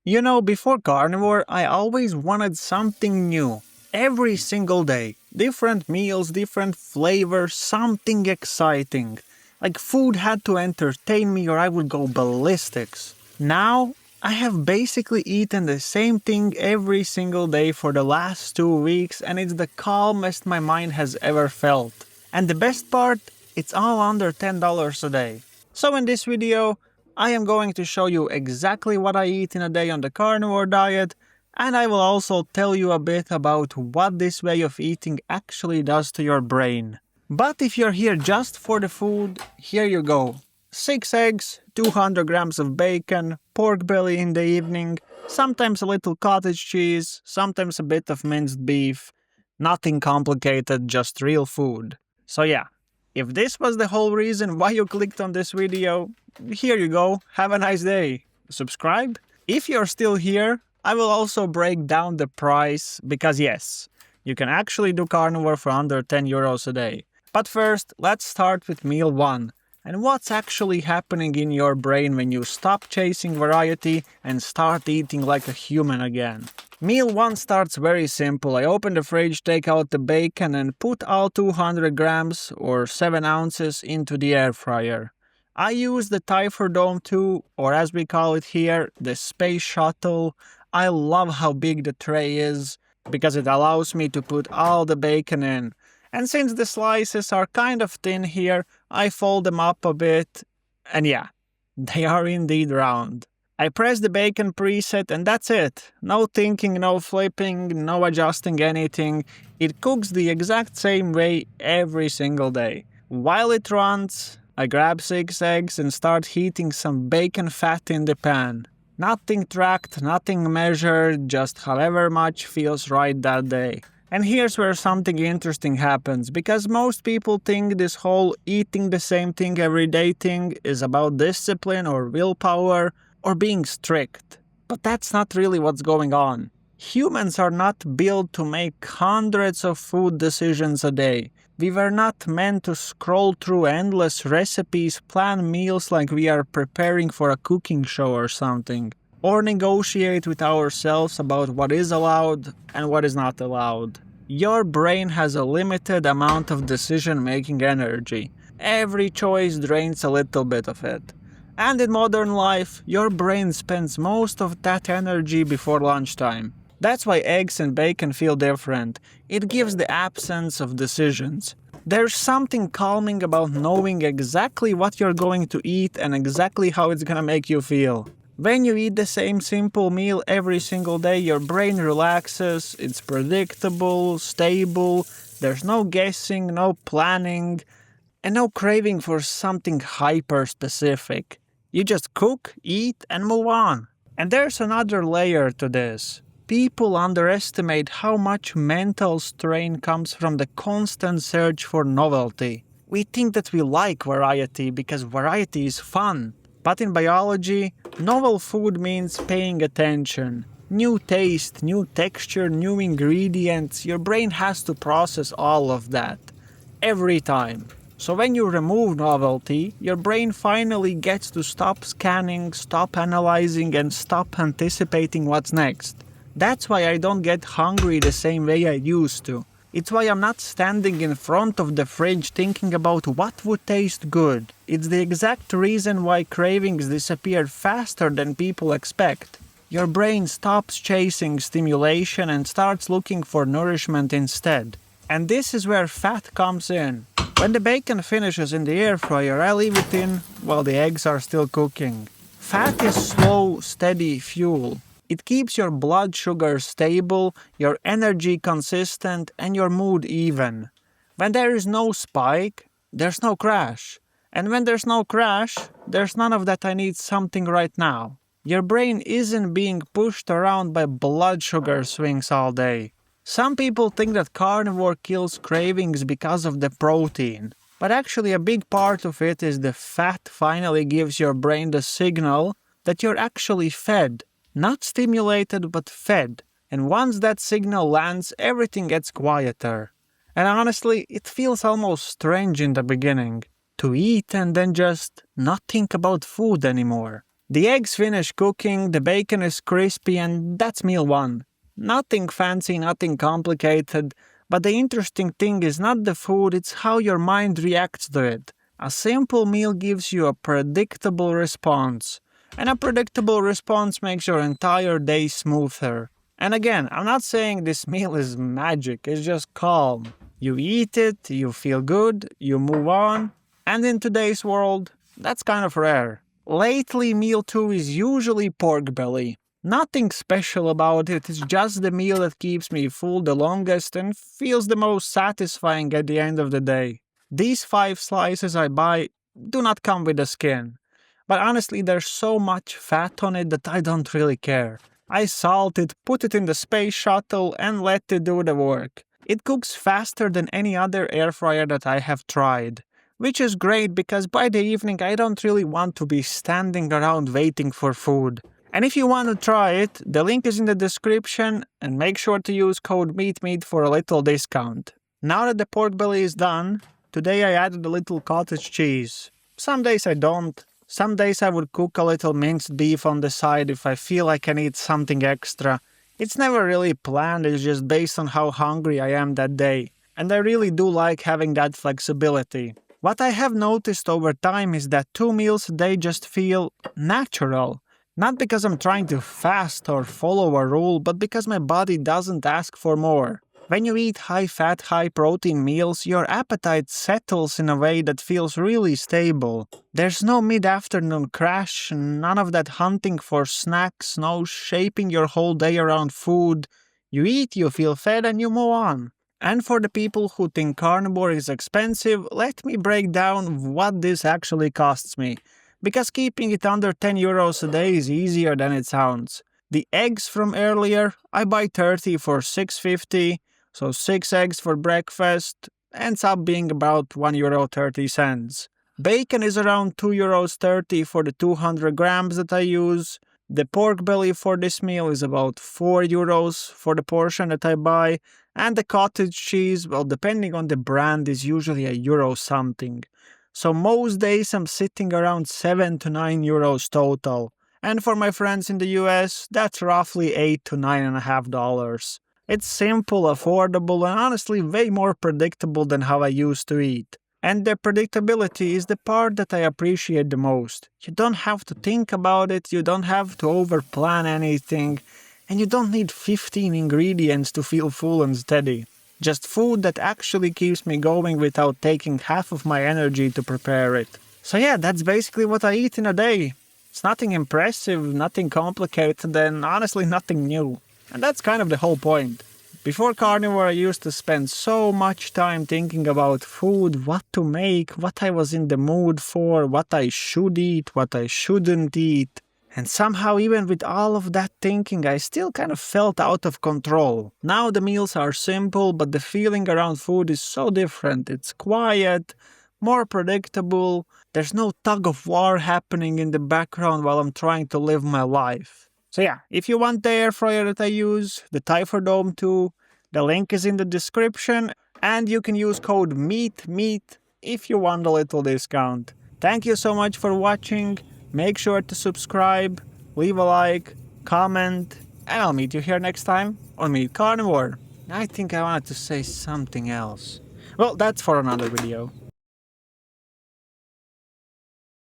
You know, before Carnivore, I always wanted something new. Every single day. Different meals, different flavors, something exciting. Like food had to entertain me or I would go ballistics. Now, I have basically eaten the same thing every single day for the last 2 weeks and it's the calmest my mind has ever felt. And the best part, it's all under $10 a day. So in this video, I am going to show you exactly what I eat in a day on the carnivore diet, and I will also tell you a bit about what this way of eating actually does to your brain. But if you're here just for the food, here you go. 6 eggs, 200 grams of bacon, pork belly in the evening, sometimes a little cottage cheese, sometimes a bit of minced beef. Nothing complicated, just real food. So yeah, if this was the whole reason why you clicked on this video, here you go, have a nice day. Subscribe? If you're still here, I will also break down the price, because yes, you can actually do carnivore for under 10 euros a day. But first, let's start with meal 1, and what's actually happening in your brain when you stop chasing variety and start eating like a human again. Meal 1 starts very simple. I open the fridge, take out the bacon and put all 200 grams or 7 ounces into the air fryer. I use the Typhoon Dome 2, or as we call it here, the Space Shuttle. I love how big the tray is, because it allows me to put all the bacon in. And since the slices are kind of thin here, I fold them up a bit, and yeah, they are indeed round. I press the bacon preset and that's it. No thinking, no flipping, no adjusting anything. It cooks the exact same way every single day. While it runs, I grab 6 eggs and start heating some bacon fat in the pan. Nothing tracked, nothing measured, just however much feels right that day. And here's where something interesting happens, because most people think this whole eating the same thing every day thing is about discipline or willpower or being strict. But that's not really what's going on. Humans are not built to make hundreds of food decisions a day. We were not meant to scroll through endless recipes, plan meals like we are preparing for a cooking show or something, or negotiate with ourselves about what is allowed and what is not allowed. Your brain has a limited amount of decision-making energy. Every choice drains a little bit of it. And in modern life, your brain spends most of that energy before lunchtime. That's why eggs and bacon feel different. It gives the absence of decisions. There's something calming about knowing exactly what you're going to eat and exactly how it's gonna make you feel. When you eat the same simple meal every single day, your brain relaxes, it's predictable, stable, there's no guessing, no planning, and no craving for something hyper-specific. You just cook, eat, and move on. And there's another layer to this. People underestimate how much mental strain comes from the constant search for novelty. We think that we like variety because variety is fun. But in biology, novel food means paying attention. New taste, new texture, new ingredients. Your brain has to process all of that. Every time. So when you remove novelty, your brain finally gets to stop scanning, stop analyzing, and stop anticipating what's next. That's why I don't get hungry the same way I used to. It's why I'm not standing in front of the fridge thinking about what would taste good. It's the exact reason why cravings disappear faster than people expect. Your brain stops chasing stimulation and starts looking for nourishment instead. And this is where fat comes in. When the bacon finishes in the air fryer, I leave it in while the eggs are still cooking. Fat is slow, steady fuel. It keeps your blood sugar stable, your energy consistent, and your mood even. When there is no spike, there's no crash. And when there's no crash, there's none of that I need something right now. Your brain isn't being pushed around by blood sugar swings all day. Some people think that carnivore kills cravings because of the protein, but actually a big part of it is the fat finally gives your brain the signal that you're actually fed, not stimulated but fed, and once that signal lands, everything gets quieter. And honestly, it feels almost strange in the beginning, to eat and then just not think about food anymore. The eggs finish cooking, the bacon is crispy, and that's meal 1. Nothing fancy, nothing complicated, but the interesting thing is not the food, it's how your mind reacts to it. A simple meal gives you a predictable response, and a predictable response makes your entire day smoother. And again, I'm not saying this meal is magic, it's just calm. You eat it, you feel good, you move on, and in today's world, that's kind of rare. Lately, meal 2 is usually pork belly. Nothing special about it, it's just the meal that keeps me full the longest and feels the most satisfying at the end of the day. These 5 slices I buy do not come with the skin. But honestly, there's so much fat on it that I don't really care. I salt it, put it in the space shuttle, and let it do the work. It cooks faster than any other air fryer that I have tried. Which is great because by the evening I don't really want to be standing around waiting for food. And if you want to try it, the link is in the description and make sure to use code MEATMEAT for a little discount. Now that the pork belly is done, today I added a little cottage cheese. Some days I don't. Some days I would cook a little minced beef on the side if I feel like I need something extra. It's never really planned, it's just based on how hungry I am that day. And I really do like having that flexibility. What I have noticed over time is that 2 meals a day just feel natural. Not because I'm trying to fast or follow a rule, but because my body doesn't ask for more. When you eat high-fat, high-protein meals, your appetite settles in a way that feels really stable. There's no mid-afternoon crash, none of that hunting for snacks, no shaping your whole day around food. You eat, you feel fed, and you move on. And for the people who think carnivore is expensive, let me break down what this actually costs me. Because keeping it under 10 euros a day is easier than it sounds. The eggs from earlier, I buy 30 for 6.50, so 6 eggs for breakfast, ends up being about €1.30. Bacon is around €2.30 for the 200 grams that I use. The pork belly for this meal is about €4 for the portion that I buy, and the cottage cheese, well, depending on the brand, is usually €1 something. So most days I'm sitting around €7 to €9 total. And for my friends in the US, that's roughly $8 to $9.50. It's simple, affordable, and honestly way more predictable than how I used to eat. And the predictability is the part that I appreciate the most. You don't have to think about it, you don't have to overplan anything, and you don't need 15 ingredients to feel full and steady. Just food that actually keeps me going without taking half of my energy to prepare it. So yeah, that's basically what I eat in a day. It's nothing impressive, nothing complicated, and honestly nothing new. And that's kind of the whole point. Before Carnivore, I used to spend so much time thinking about food, what to make, what I was in the mood for, what I should eat, what I shouldn't eat. And somehow, even with all of that thinking, I still kind of felt out of control. Now the meals are simple, but the feeling around food is so different. It's quiet, more predictable. There's no tug of war happening in the background while I'm trying to live my life. So yeah, if you want the air fryer that I use, the Dome 2, the link is in the description, and you can use code MEATMEAT if you want a little discount. Thank you so much for watching. Make sure to subscribe, leave a like, comment, and I'll meet you here next time on Meat Carnivore. I think I wanted to say something else. Well, that's for another video.